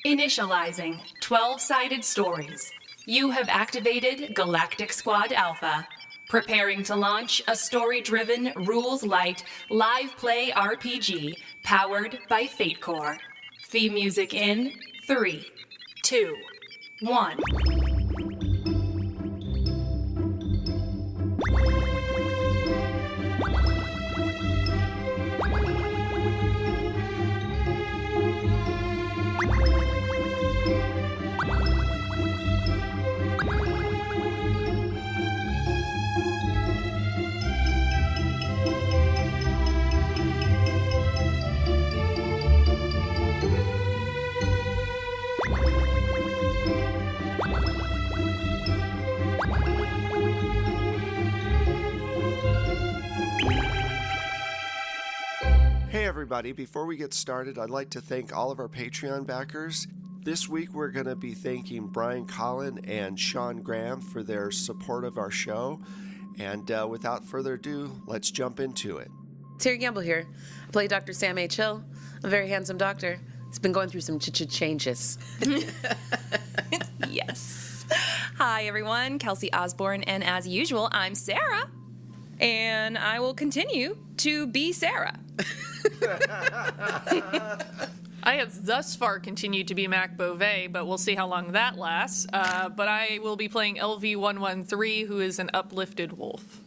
Initializing 12-sided stories. You have activated Galactic Squad Alpha. Preparing to launch a story-driven, rules-light, live play RPG powered by Fate Core. Theme music in 3, 2, 1. Hey everybody, before we get started, I'd like to thank all of our Patreon backers. This week we're going to be thanking Brian Collin and Sean Graham for their support of our show. And without further ado, let's jump into it. Terry Gamble here. I play Dr. Sam H. Hill, a very handsome doctor. He's been going through some changes. Yes. Hi, everyone. Kelsey Osborne, and as usual, I'm Sarah. And I will continue to be Sarah. I have thus far continued to be Mac Beauvais, but we'll see how long that lasts. But I will be playing LV-113, who is an uplifted wolf.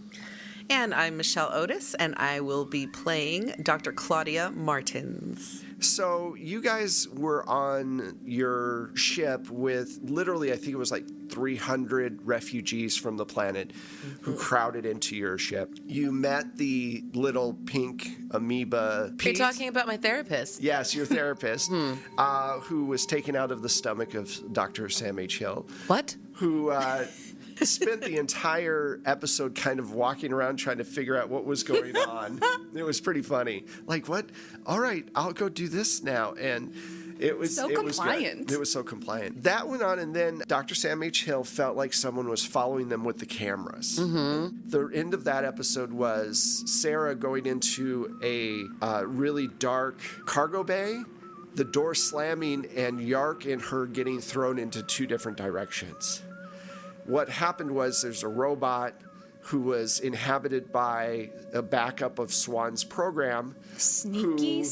And I'm Michelle Otis, and I will be playing Dr. Claudia Martins. So you guys were on your ship with literally, I think it was like 300 refugees from the planet who crowded into your ship. You met the little pink amoeba. You're talking about my therapist. Yes, your therapist, who was taken out of the stomach of Dr. Sam H. Hill. What? Who spent the entire episode kind of walking around trying to figure out what was going on. It was pretty funny. Like, what? All right, I'll go do this now. And it was so compliant. It was so compliant. That went on, and then Dr. Sam H. Hill felt like someone was following them with the cameras. Mm-hmm. The end of that episode was Sarah going into a really dark cargo bay, the door slamming, and Yark and her getting thrown into two different directions. What happened was there's a robot who was inhabited by a backup of Swan's program. Sneaky.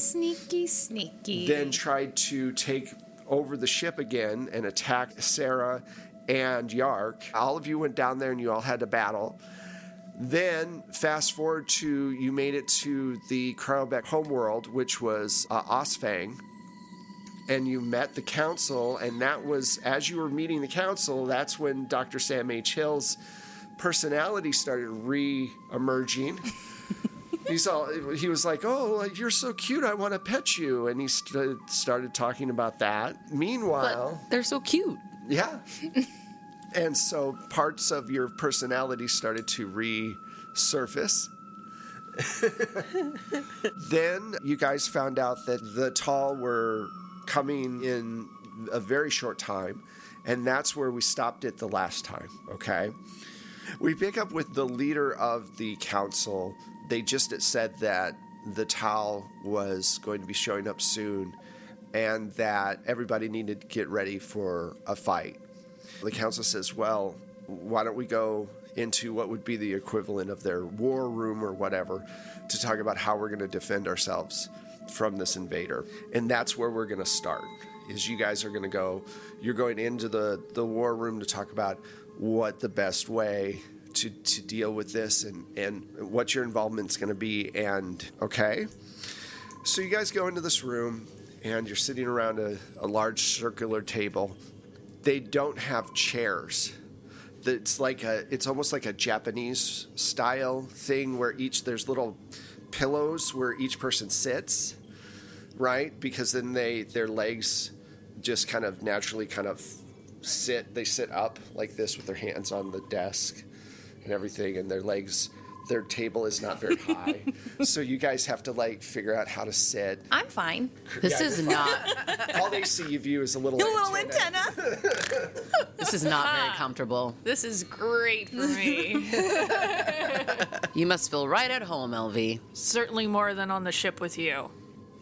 Then tried to take over the ship again and attack Sarah and Yark. All of you went down there and you all had to battle. Then fast forward to you made it to the Kraubeck homeworld, which was Osfang. And you met the council, and that was, as you were meeting the council, that's when Dr. Sam H. Hill's personality started re-emerging. He was like, oh, you're so cute, I want to pet you. And he started talking about that. Meanwhile... But they're so cute. Yeah. And so parts of your personality started to resurface. Then you guys found out that the Tall were coming in a very short time, and that's where we stopped it the last time, okay? We pick up with the leader of the council. They just said that the Tau was going to be showing up soon and that everybody needed to get ready for a fight. The council says, well, why don't we go into what would be the equivalent of their war room or whatever to talk about how we're going to defend ourselves from this invader. And that's where we're going to start, is you guys are going to go, you're going into the war room to talk about what the best way to deal with this and what your involvement's going to be. And, okay? So you guys go into this room, and you're sitting around a large circular table. They don't have chairs. It's almost like a Japanese style thing where there's little pillows where each person sits, right? Because then their legs just kind of naturally kind of they sit up like this with their hands on the desk and everything, and their table is not very high. So you guys have to figure out how to sit. I'm fine. This is not. All they see you view is a little antenna. This is not very comfortable. This is great for me. You must feel right at home, LV. Certainly more than on the ship with you.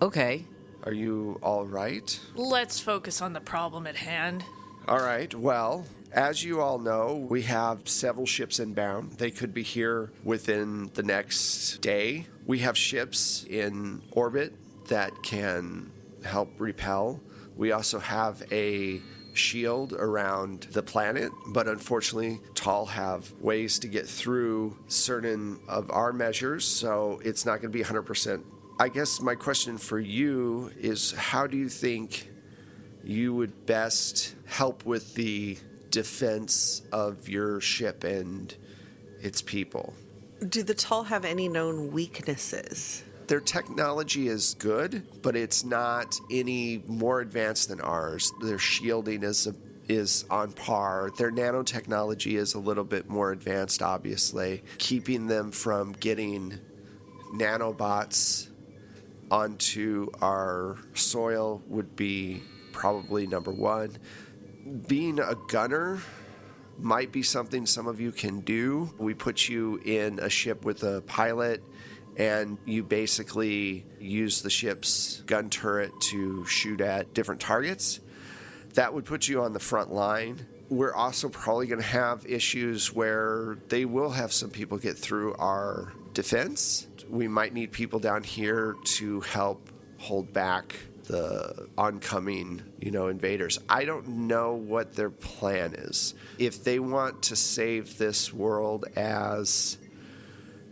Okay. Are you all right? Let's focus on the problem at hand. All right, well, as you all know, we have several ships inbound. They could be here within the next day. We have ships in orbit that can help repel. We also have a shield around the planet, but unfortunately, Tall have ways to get through certain of our measures, so it's not going to be 100%. I guess my question for you is, how do you think you would best help with the defense of your ship and its people? Do the Tall have any known weaknesses? Their technology is good, but it's not any more advanced than ours. Their shielding is on par. Their nanotechnology is a little bit more advanced, obviously. Keeping them from getting nanobots onto our soil would be probably number one. Being a gunner might be something some of you can do. We put you in a ship with a pilot, and you basically use the ship's gun turret to shoot at different targets. That would put you on the front line. We're also probably going to have issues where they will have some people get through our defense. We might need people down here to help hold back the oncoming, invaders. I don't know what their plan is. If they want to save this world as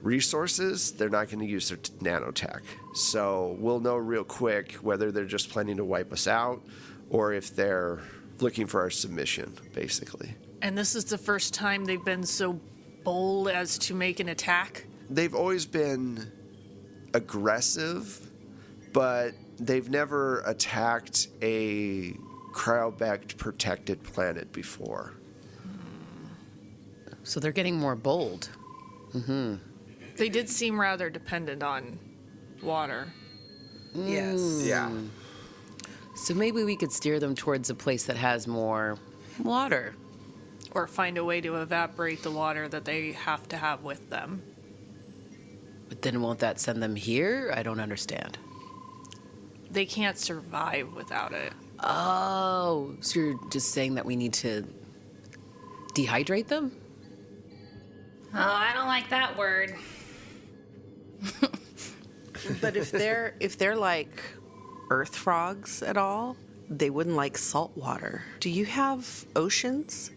resources, they're not going to use their nanotech. So we'll know real quick whether they're just planning to wipe us out or if they're looking for our submission, basically. And this is the first time they've been so bold as to make an attack? They've always been aggressive, but they've never attacked a cryobacked protected planet before. So they're getting more bold. Mm-hmm. They did seem rather dependent on water. Yes. Yeah. So maybe we could steer them towards a place that has more water. Or find a way to evaporate the water that they have to have with them. But then won't that send them here? I don't understand. They can't survive without it. Oh, so you're just saying that we need to dehydrate them? Oh, I don't like that word. But if they're like earth frogs at all, they wouldn't like salt water. Do you have oceans?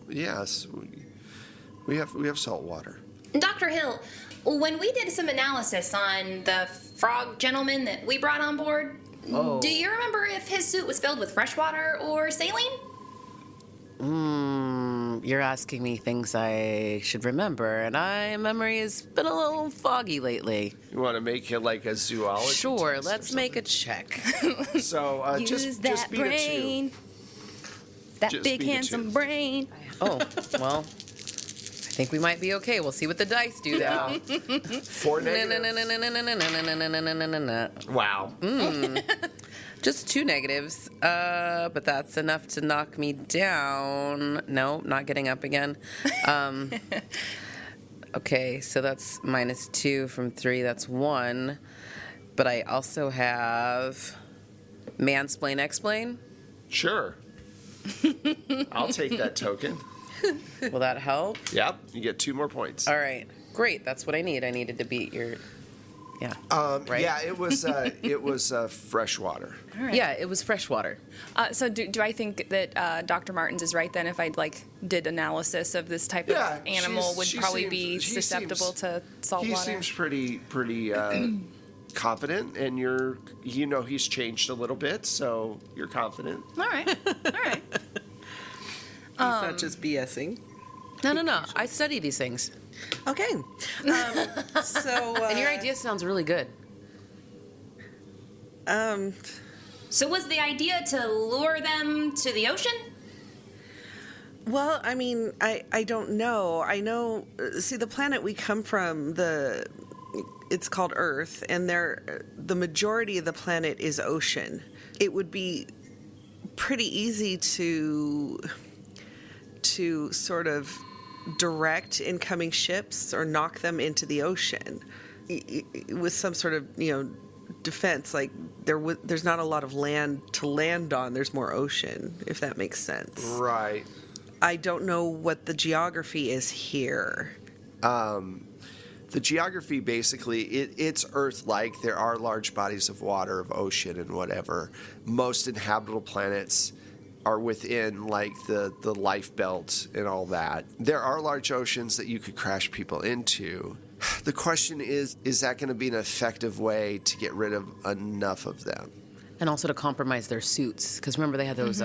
Yes. We have salt water. Dr. Hill, when we did some analysis on the frog gentleman that we brought on board, do you remember if his suit was filled with fresh water or saline? You're asking me things I should remember, and my memory has been a little foggy lately. You want to make it like a zoology Sure, test let's or make a check. So Use just that beat it brain. That Just big beat it handsome too. brain. Oh, well, I think we might be okay. We'll see what the dice do now. 4 negatives. Wow. Just 2 negatives, but that's enough to knock me down. No, not getting up again. Okay, so that's -2 from 3. That's 1. But I also have mansplain, explain. Sure. I'll take that token. Will that help? Yep. You get 2 more points. All right, great. That's what I need. I needed to beat your. Yeah. Right? Yeah, it was fresh water. Yeah, it was fresh water. So do I think that Dr. Martins is right then if I did analysis of this type Yeah, of animal would she probably seems- be he susceptible seems- to salt He water? seems pretty confident, and he's changed a little bit, so you're confident. All right. He's not just BSing. No. I study these things. Okay. And your idea sounds really good. So was the idea to lure them to the ocean? Well, I mean, I don't know. I know. See, the planet we come from, it's called Earth, and the majority of the planet is ocean. It would be pretty easy to sort of direct incoming ships or knock them into the ocean with some sort of defense. Like there's not a lot of land to land on. There's more ocean, if that makes sense. Right. I don't know what the geography is here. The geography, basically, it's Earth-like. There are large bodies of water, of ocean, and whatever. Most inhabitable planets are within, like, the life belt and all that. There are large oceans that you could crash people into. The question is that going to be an effective way to get rid of enough of them? And also to compromise their suits. Because remember, they had those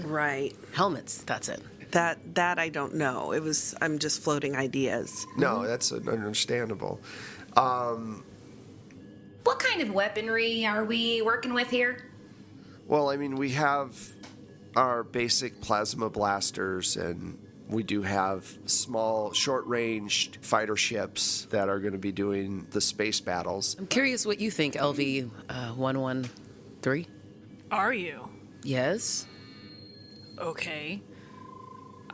Right. helmets. That's it. That I don't know. I'm just floating ideas. No, that's understandable. What kind of weaponry are we working with here? Well, I mean, we have our basic plasma blasters, and we do have small, short-ranged fighter ships that are going to be doing the space battles. I'm curious what you think, LV-113. Are you? Yes? Okay.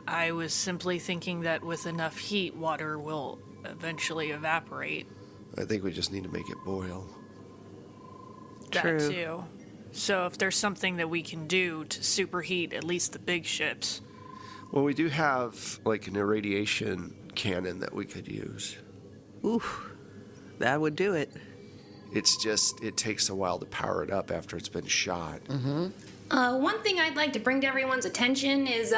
I was simply thinking that with enough heat, water will eventually evaporate. I think we just need to make it boil. True. That too. So if there's something that we can do to superheat at least the big ships. Well, we do have, like, an irradiation cannon that we could use. Oof. That would do it. It's just, it takes a while to power it up after it's been shot. One thing I'd like to bring to everyone's attention is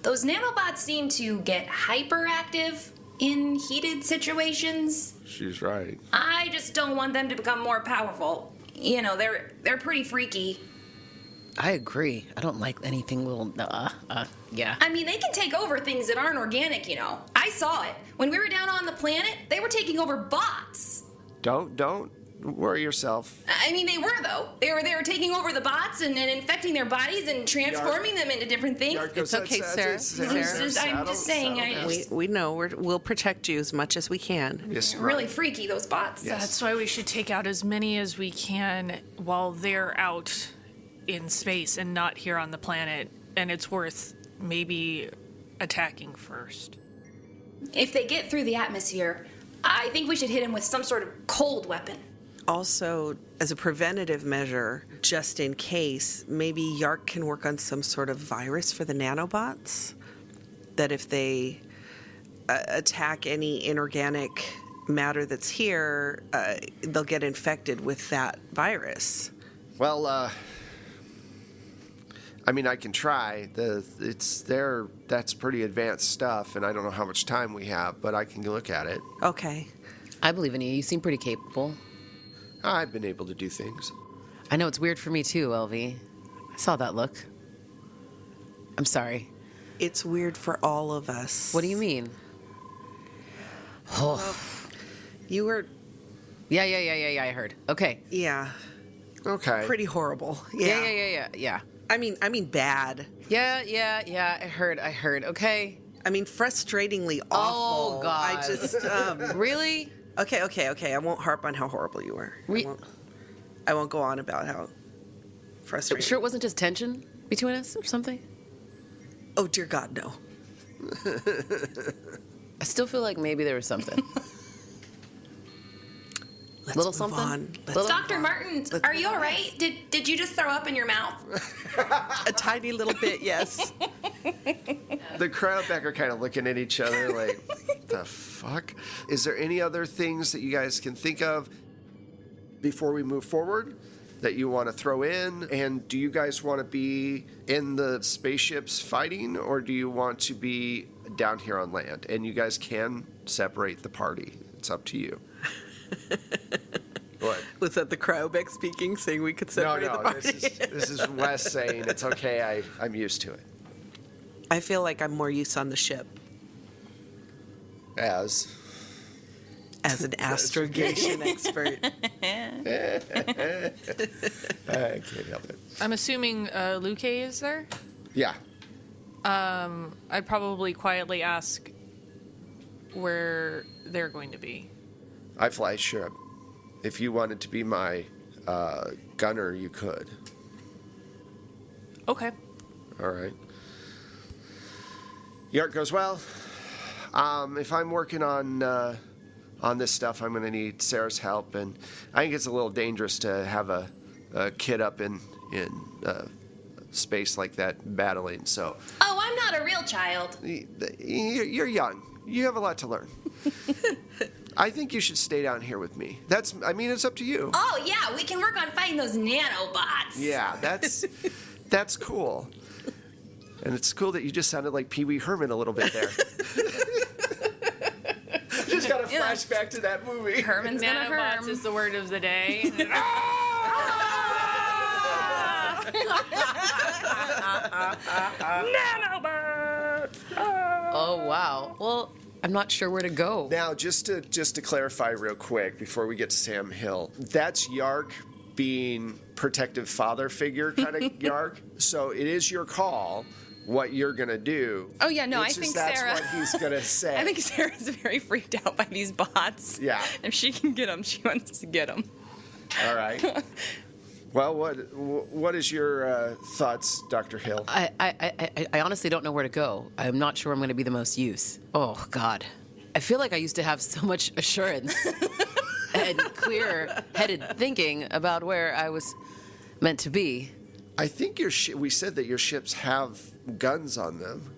those nanobots seem to get hyperactive in heated situations. She's right. I just don't want them to become more powerful. You know, they're pretty freaky. I agree. I don't like anything little, yeah. I mean, they can take over things that aren't organic, you know. I saw it. When we were down on the planet, they were taking over bots. Don't worry yourself. I mean, they were, though. They were taking over the bots and infecting their bodies and transforming them into different things. It's okay, Sarah. I'm just saying, We know we'll protect you as much as we can. Yes, really right. freaky, those bots. Yes. That's why we should take out as many as we can while they're out in space and not here on the planet. And it's worth maybe attacking first. If they get through the atmosphere, I think we should hit them with some sort of cold weapon. Also, as a preventative measure, just in case, maybe Yark can work on some sort of virus for the nanobots. That if they attack any inorganic matter that's here, they'll get infected with that virus. Well, I mean, I can try. That's pretty advanced stuff, and I don't know how much time we have, but I can look at it. Okay. I believe in you. You seem pretty capable. I've been able to do things. I know it's weird for me too, LV. I saw that look. I'm sorry. It's weird for all of us. What do you mean? Oh. You were, Yeah, I heard. Okay. yeah, Okay. pretty horrible. Yeah. I mean bad. Yeah, I heard. Okay. I mean, frustratingly awful. Oh, God. I just, Really? Okay. I won't harp on how horrible you were. I won't go on about how frustrating. Sure it wasn't just tension between us or something? Oh, dear God, no. I still feel like maybe there was something. Let's Little move something? on. Little- Dr. Martin, are you all right? Did you just throw up in your mouth? A tiny little bit, yes. The crowd back are kind of looking at each other like, what the fuck? Is there any other things that you guys can think of before we move forward that you want to throw in? And do you guys want to be in the spaceships fighting, or do you want to be down here on land? And you guys can separate the party. It's up to you. What? Was that the Cryobeck speaking, saying we could separate the No, party? this is Wes saying it's okay. I'm used to it. I feel like I'm more use on the ship As as an astrogation expert. I can't help it. I'm assuming Luke is there? Yeah. I'd probably quietly ask where they're going to be. I fly ship. If you wanted to be my gunner, you could. Okay. All right. Yark goes, well, if I'm working on on this stuff, I'm going to need Sarah's help. And I think it's a little dangerous to have a kid up in space like that battling. So, Oh, I'm not a real child. you're young. You have a lot to learn. I think you should stay down here with me. It's up to you. Oh, yeah, we can work on fighting those nanobots. Yeah, that's cool. And it's cool that you just sounded like Pee Wee Herman a little bit there. Just got a flashback to that movie. Herman's gonna Nanobots Herm. is the word of the day. Nanobots! Oh, wow. Well, I'm not sure where to go. Now, just to clarify real quick before we get to Sam Hill, that's Yark being protective father figure kind of Yark. So it is your call what you're going to do. Oh, yeah, no, It's I just think Sarah... that's what he's going to say. I think Sarah's very freaked out by these bots. Yeah. If she can get them, she wants to get them. All right. Well, what is your thoughts, Dr. Hill? I honestly don't know where to go. I'm not sure I'm going to be the most use. Oh, God. I feel like I used to have so much assurance and clear-headed thinking about where I was meant to be. I think we said that your ships have guns on them.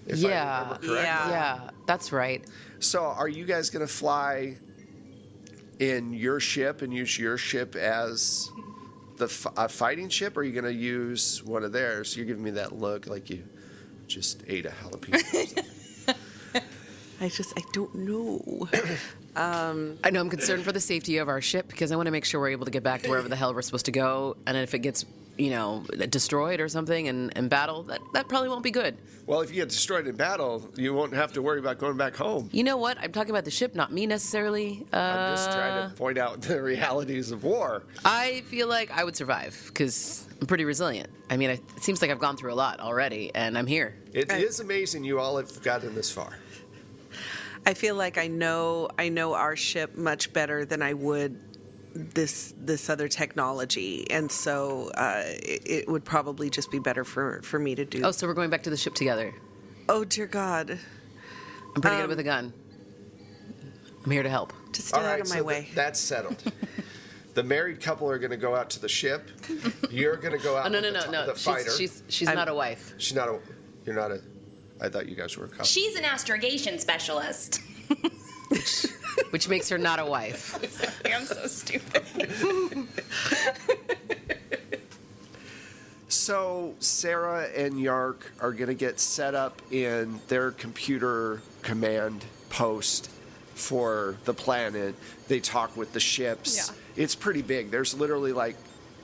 If I remember correctly. Yeah, that's right. So are you guys going to fly in your ship and use your ship as a fighting ship, or are you going to use one of theirs? You're giving me that look like you just ate a jalapeno. I don't know. I know I'm concerned for the safety of our ship because I want to make sure we're able to get back to wherever the hell we're supposed to go. And if it gets, destroyed or something in battle, that probably won't be good. Well, if you get destroyed in battle, you won't have to worry about going back home. You know what? I'm talking about the ship, not me necessarily. I'm just trying to point out the realities of war. I feel like I would survive because I'm pretty resilient. I mean, it seems like I've gone through a lot already, and I'm here. It is amazing you all have gotten this far. I feel like I know our ship much better than I would this other technology, and so it would probably just be better for me to do. Oh, so we're going back to the ship together. Oh, dear God. I'm pretty good with a gun. I'm here to help. Just stay out of my way. That's settled. The married couple are going to go out to the ship. You're going to go out Oh, no. the fighter. She's not a wife. She's not a... You're not a... I thought you guys were a couple. She's an astrogation specialist. Which makes her not a wife. I'm so stupid. So Sarah and Yark are going to get set up in their computer command post for the planet. They talk with the ships. Yeah. It's pretty big. There's literally like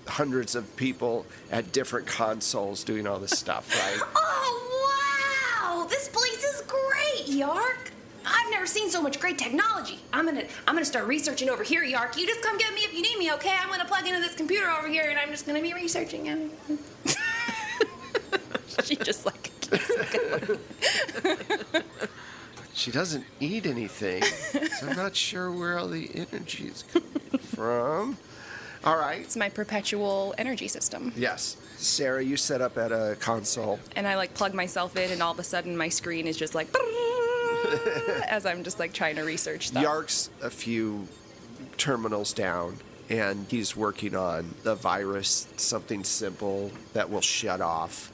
hundreds of people at different consoles doing all this stuff, right? Oh, wow! This place is great, Yark. I've never seen so much great technology. I'm gonna start researching over here, Yark. You just come get me if you need me, okay? I'm gonna plug into this computer over here, and I'm just gonna be researching it. She just like... She doesn't eat anything, so I'm not sure where all the energy is coming from. All right. It's my perpetual energy system. Yes. Sarah, you set up at a console. And I like plug myself in, and all of a sudden my screen is just like... as I'm just like trying to research stuff. Yark's a few terminals down, and he's working on the virus, something simple that will shut off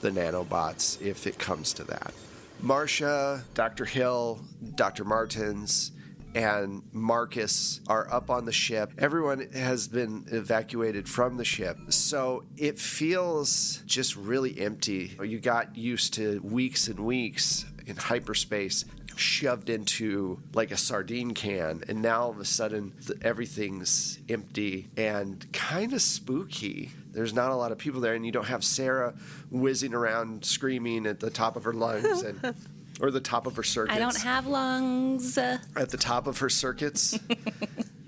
the nanobots if it comes to that. Marcia, Dr. Hill, Dr. Martins, and Marcus are up on the ship. Everyone has been evacuated from the ship, so it feels just really empty. You got used to weeks and weeks in hyperspace shoved into like a sardine can, and now all of a sudden everything's empty and kind of spooky. There's not a lot of people there, and you don't have Sarah whizzing around screaming at the top of her lungs or the top of her circuits. I don't have lungs. At the top of her circuits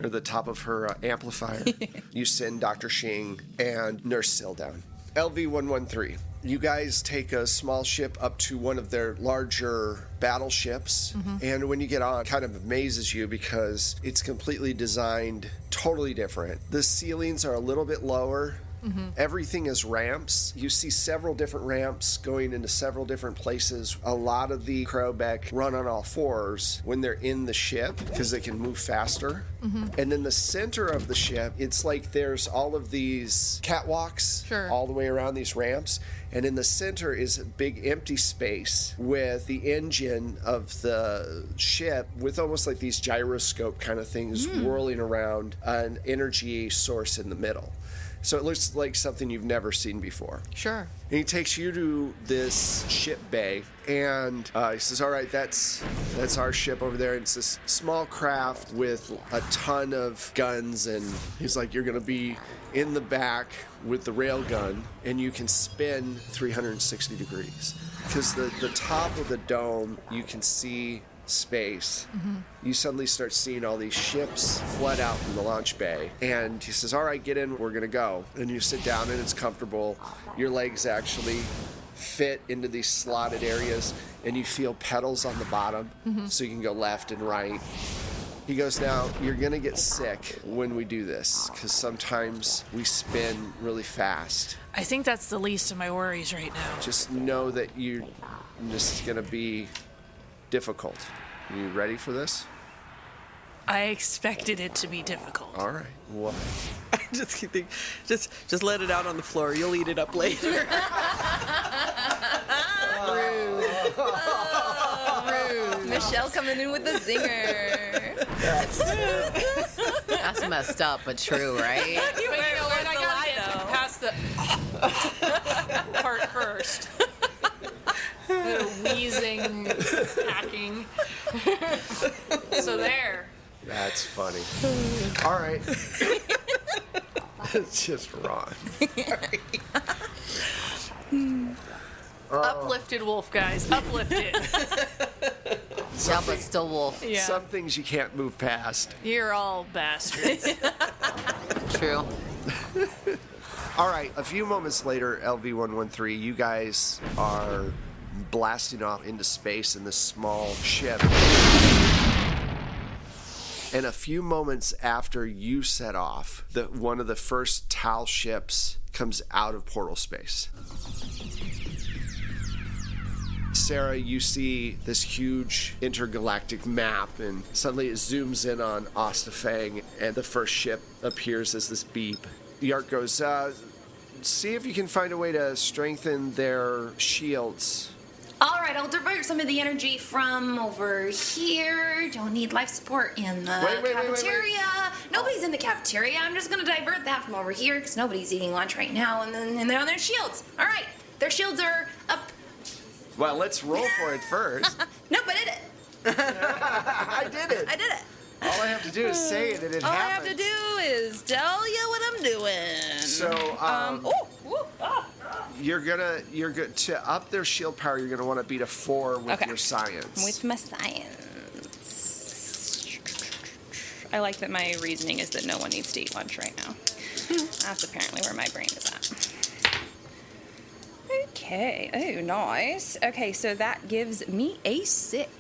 or the top of her amplifier. You send Dr. Shing and Nurse Sill down. LV-113. You guys take a small ship up to one of their larger battleships, and when you get on, it kind of amazes you because it's completely designed totally different. The ceilings are a little bit lower Everything is ramps. You see several different ramps going into several different places. A lot of the Crowbeck run on all fours when they're in the ship because they can move faster. And in the center of the ship, it's like there's all of these catwalks all the way around these ramps. And in the center is a big empty space with the engine of the ship with almost like these gyroscope kind of things whirling around an energy source in the middle. So it looks like something you've never seen before. Sure. And he takes you to this ship bay, and he says, all right, that's our ship over there. And it's this small craft with a ton of guns, and he's like, you're going to be in the back with the rail gun, and you can spin 360 degrees. Because the top of the dome, you can see space. You suddenly start seeing all these ships flood out from the launch bay, and he says, all right, get in, we're gonna go. And you sit down and it's comfortable. Your legs actually fit into these slotted areas, and you feel pedals on the bottom, so you can go left and right. He goes, now, you're gonna get sick when we do this, because sometimes we spin really fast. I think that's the least of my worries right now. Just know that this is gonna be difficult. Are you ready for this? I expected it to be difficult. All right. What? I just keep thinking, just let it out on the floor. You'll eat it up later. Rude. Michelle coming in with the zinger. That's messed up, but true, right? But you know what? I gotta get past the part first. The wheezing, hacking. So there. That's funny. All right. It's just wrong. Uplifted wolf, guys. Uplifted. Yeah, but still wolf. Yeah. Some things you can't move past. You're all bastards. True. All right. A few moments later, LV-113, you guys are blasting off into space in this small ship. And a few moments after you set off, one of the first Tal ships comes out of portal space. Sarah, you see this huge intergalactic map, and suddenly it zooms in on Ostafang, and the first ship appears as this beep. Yark goes, see if you can find a way to strengthen their shields. All right, I'll divert some of the energy from over here. Don't need life support in the cafeteria. Nobody's in the cafeteria. I'm just going to divert that from over here because nobody's eating lunch right now. And they're on their shields. All right, their shields are up. Well, let's roll for it first. No, but I did it. I did it. I did it. All I have to do is say it, and it All I happens. have to do is tell you what I'm doing. So, you're good to up their shield power. You're gonna want to beat a 4 with Okay. your science. With my science. I like that my reasoning is that no one needs to eat lunch right now. That's apparently where my brain is at. Okay. Oh, nice. Okay, so that gives me a 6.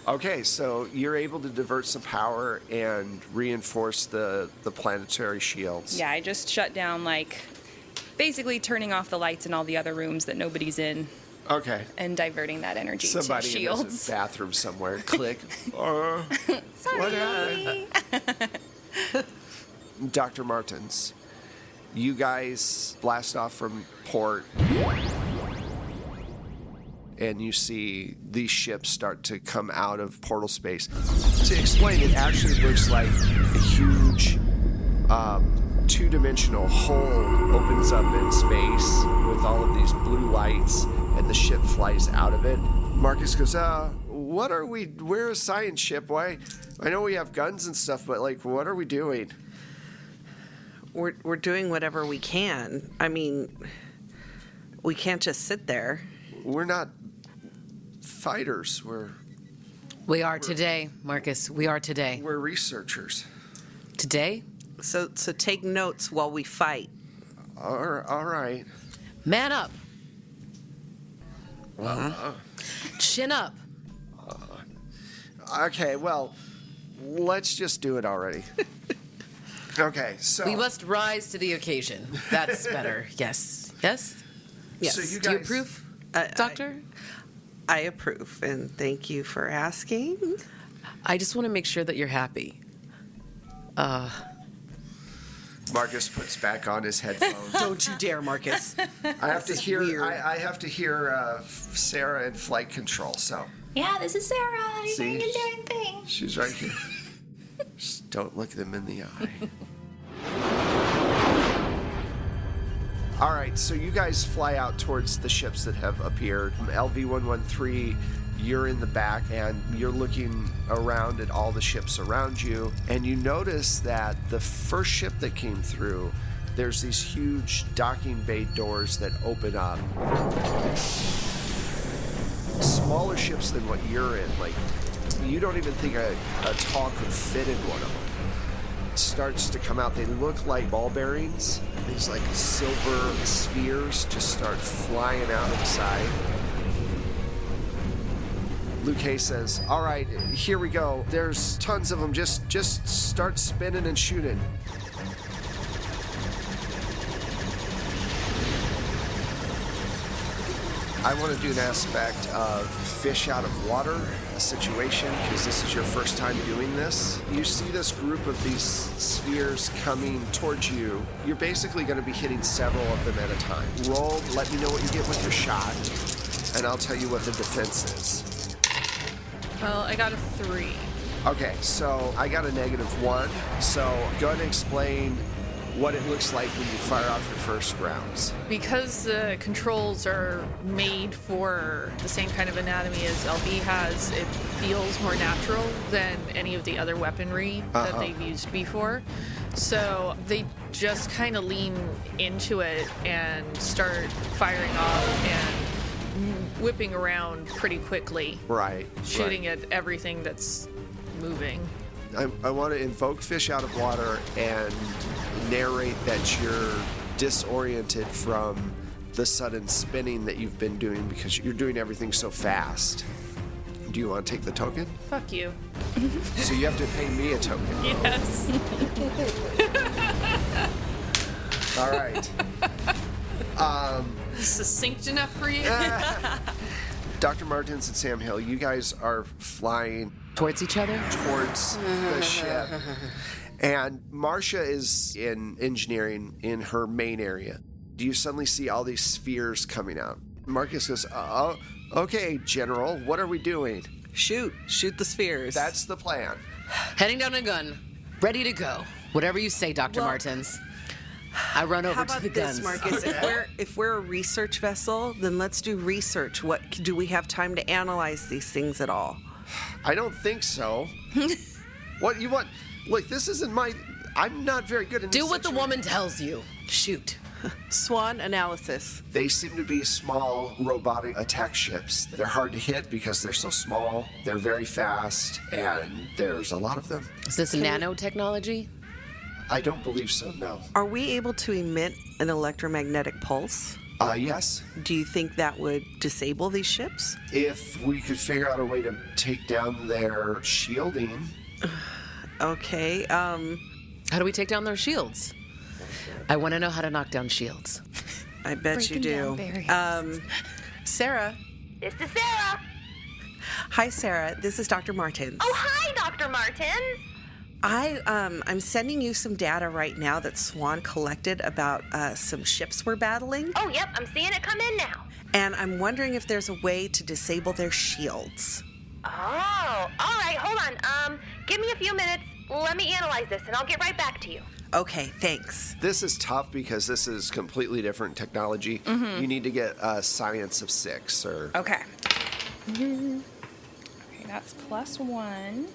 Okay, so you're able to divert some power and reinforce the planetary shields. Yeah, I just shut down, basically turning off the lights in all the other rooms that nobody's in Okay. and diverting that energy Somebody to in shields. the bathroom somewhere. Click. What happened? Dr. Martins, you guys blast off from port, and you see these ships start to come out of portal space. To explain, it actually looks like a huge two-dimensional hole opens up in space with all of these blue lights, and the ship flies out of it. Marcus goes, we're a science ship. Why? I know we have guns and stuff, but what are we doing? We're doing whatever we can. I mean, we can't just sit there. We're not fighters. We are today, Marcus. We are today. We're researchers. Today? So take notes while we fight. All right. Man up. Chin up. Okay, well, let's just do it already. Okay, so We must rise to the occasion. That's better. Yes. Yes? Yes. So you Do you guys- approve, Doctor? I approve, and thank you for asking. I just want to make sure that you're happy. Marcus puts back on his headphones. Don't you dare, Marcus. I have to hear. weird. I have to hear Sarah in flight control. So Yeah, this is Sarah. You See? know you're doing thing. she's right here. Just don't look them in the eye. All right, so you guys fly out towards the ships that have appeared. LV-113, you're in the back, and you're looking around at all the ships around you, and you notice that the first ship that came through, there's these huge docking bay doors that open up. Smaller ships than what you're in, like, you don't even think a tall could fit in one of them. Starts to come out. They look like ball bearings. These like silver spheres just start flying out of the side. Luke Hayes says, "All right, here we go. There's tons of them. Just start spinning and shooting." I want to do an aspect of fish out of water, a situation, because this is your first time doing this. You see this group of these spheres coming towards you. You're basically going to be hitting several of them at a time. Roll, let me know what you get with your shot, and I'll tell you what the defense is. Well, I got a 3. Okay, so I got a -1, so go ahead and explain what it looks like when you fire off your first rounds. Because the controls are made for the same kind of anatomy as LB has, it feels more natural than any of the other weaponry that they've used before. So they just kind of lean into it and start firing off and whipping around pretty quickly, Right. shooting at everything that's moving. I want to invoke fish out of water and narrate that you're disoriented from the sudden spinning that you've been doing because you're doing everything so fast. Do you want to take the token? Fuck you. So you have to pay me a token. Yes. All right. Succinct enough for you? Dr. Martins and Sam Hill, you guys are flying Towards each other? towards the ship. And Marcia is in engineering in her main area. Do you suddenly see all these spheres coming out? Marcus goes, "Oh, okay, General, what are we doing?" Shoot the spheres. That's the plan. Heading down a gun. Ready to go. Whatever you say, Dr. Well- Martins. I run over How to about the this, guns. Marcus? If we're a research vessel, then let's do research. What do we have time to analyze these things at all? I don't think so. What you want? Look, this isn't my. I'm not very good in Do this what the situation. woman tells you. Shoot. SWAN analysis. They seem to be small robotic attack ships. They're hard to hit because they're so small. They're very fast, and there's a lot of them. Is this nanotechnology? I don't believe so. No. Are we able to emit an electromagnetic pulse? Yes. Do you think that would disable these ships? If we could figure out a way to take down their shielding. Okay. How do we take down their shields? I want to know how to knock down shields. I bet you do. Sarah. This is Sarah. Hi, Sarah. This is Dr. Martins. Oh, hi, Dr. Martins. I'm sending you some data right now that SWAN collected about some ships we're battling, Oh, yep, I'm seeing it come in now. and I'm wondering if there's a way to disable their shields. Oh, all right, hold on. Give me a few minutes. Let me analyze this, and I'll get right back to you. Okay, thanks. This is tough because this is completely different technology. You need to get a science of 6 or. Okay. Okay, that's +1.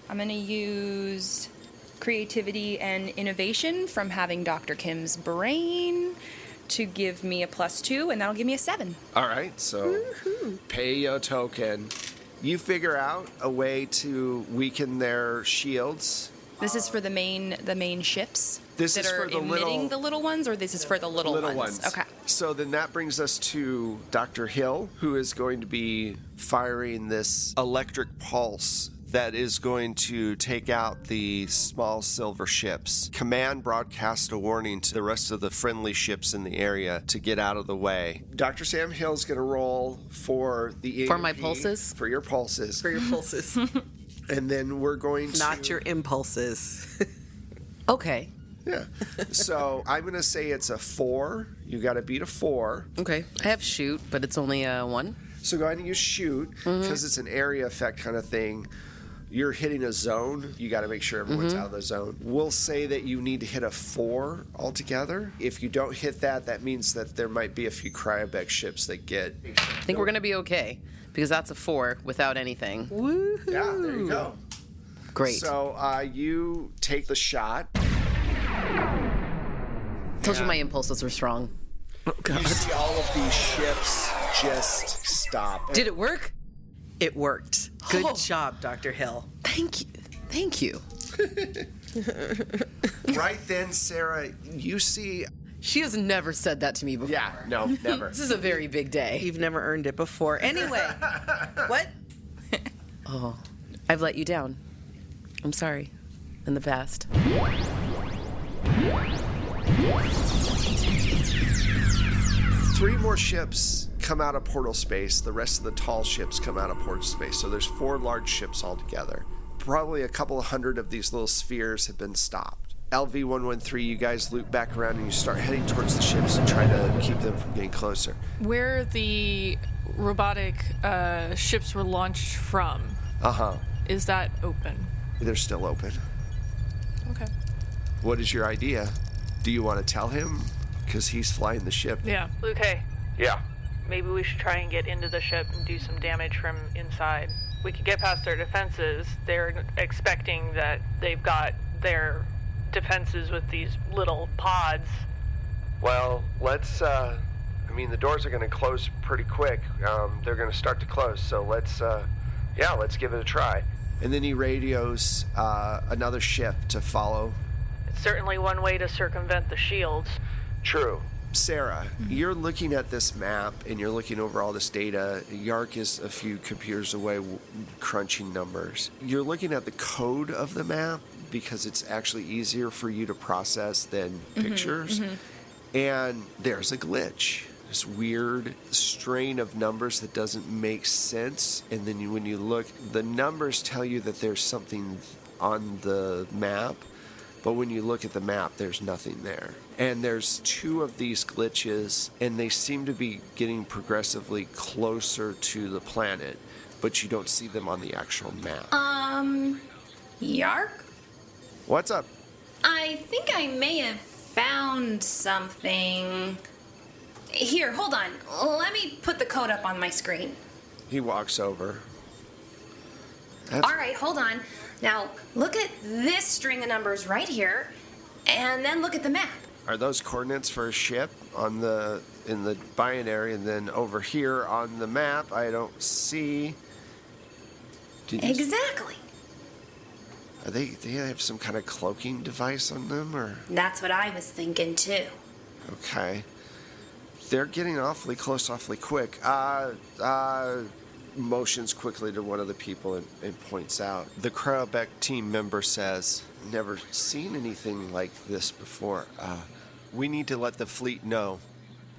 I'm going to use creativity and innovation from having Dr. Kim's brain to give me a +2, and that'll give me a 7. All right, so pay your token. You figure out a way to weaken their shields. This is for the main ships This that is are for the emitting little- the little ones, or this is for the little ones? Okay. So then that brings us to Dr. Hill, who is going to be firing this electric pulse that is going to take out the small silver ships. Command broadcast a warning to the rest of the friendly ships in the area to get out of the way. Dr. Sam Hill's going to roll for the For my EMP, pulses? For your pulses. For your pulses. And then we're going to... Not your impulses. Okay. Yeah. So I'm going to say it's a 4. You got to beat a 4. Okay. I have shoot, but it's only a 1. So go ahead and use shoot because it's an area effect kind of thing. You're hitting a zone. You got to make sure everyone's out of the zone. We'll say that you need to hit a 4 altogether. If you don't hit that, that means that there might be a few cryobec ships that get... I think we're going to be okay because that's a 4 without anything. Woohoo! Yeah, there you go. Great. So you take the shot. Told you my impulses were strong. Oh, God. You see all of these ships just stop. Did it work? It worked. Good Oh. job, Dr. Hill. Thank you. Thank you. Right then, Sarah, you see... She has never said that to me before. Yeah, no, never. This is a very big day. You've never earned it before. Anyway, what? Oh, I've let you down. I'm sorry. In the past. 3 more ships come out of portal space. The rest of the tall ships come out of portal space. So there's 4 large ships altogether. Probably a couple of hundred of these little spheres have been stopped. LV-113, you guys loop back around and you start heading towards the ships and try to keep them from getting closer. Where the robotic ships were launched from, is that open? They're still open. Okay. What is your idea? Do you want to tell him? Because he's flying the ship. Yeah. Luke, hey, Yeah. maybe we should try and get into the ship and do some damage from inside. We could get past their defenses. They're expecting that they've got their defenses with these little pods. Well, let's, the doors are going to close pretty quick. They're going to start to close. So let's give it a try. And then he radios another ship to follow. It's certainly one way to circumvent the shields. True. Sarah, you're looking at this map and you're looking over all this data. Yark is a few computers away crunching numbers. You're looking at the code of the map because it's actually easier for you to process than pictures. And there's a glitch. This weird strain of numbers that doesn't make sense. And then when you look, the numbers tell you that there's something on the map. But when you look at the map, there's nothing there. And there's 2 of these glitches, and they seem to be getting progressively closer to the planet, but you don't see them on the actual map. Yark? What's up? I think I may have found something. Here, hold on. Let me put the code up on my screen. He walks over. All right, hold on. Now, look at this string of numbers right here, and then look at the map. Are those coordinates for a ship in the binary? And then over here on the map, I don't see. Exactly. Are they have some kind of cloaking device on them, or? That's what I was thinking, too. Okay. They're getting awfully close, awfully quick. Motions quickly to one of the people and points out. The Cryobec team member says, never seen anything like this before. We need to let the fleet know.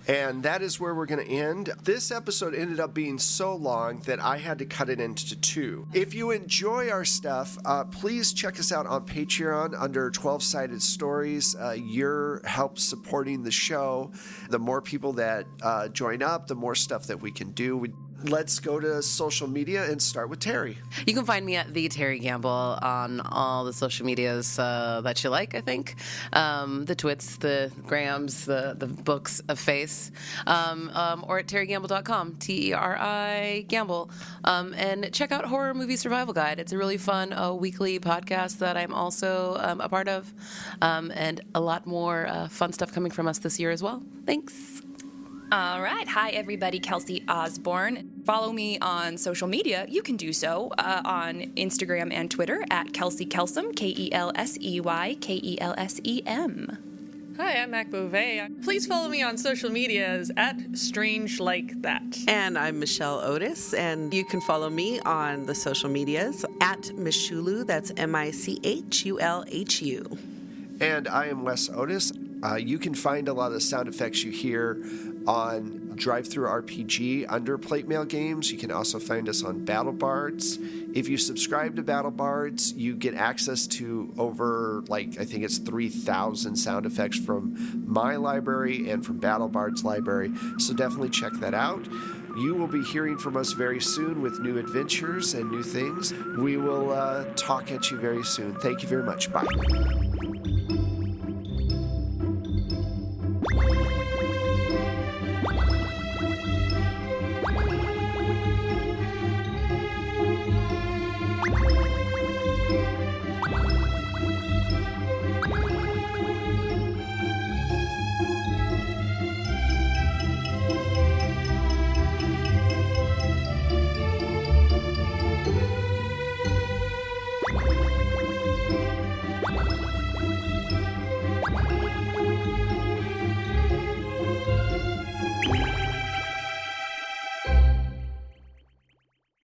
And that is where we're going to end. This episode ended up being so long that I had to cut it into 2. If you enjoy our stuff, please check us out on Patreon under 12-Sided Stories. Your help supporting the show. The more people that join up, the more stuff that we can do. Let's go to social media and start with Terry. You can find me at the Terry Gamble on all the social medias that you like, I think. The twits, the grams, the books of face. Or at terrygamble.com, TERI Gamble. And check out Horror Movie Survival Guide. It's a really fun weekly podcast that I'm also a part of. And a lot more fun stuff coming from us this year as well. Thanks. All right. Hi, everybody. Kelsey Osborne. Follow me on social media. You can do so on Instagram and Twitter at Kelsey Kelsem, KELSEY KELSEM. Hi, I'm Mac Beauvais. Please follow me on social medias at Strange Like That. And I'm Michelle Otis, and you can follow me on the social medias at at Michulu. That's Michulhu. And I am Wes Otis. You can find a lot of the sound effects you hear on Drive-Thru RPG under Plate Mail Games. You can also find us on BattleBards. If you subscribe to BattleBards, you get access to over, I think it's 3,000 sound effects from my library and from BattleBards' library. So definitely check that out. You will be hearing from us very soon with new adventures and new things. We will talk at you very soon. Thank you very much. Bye.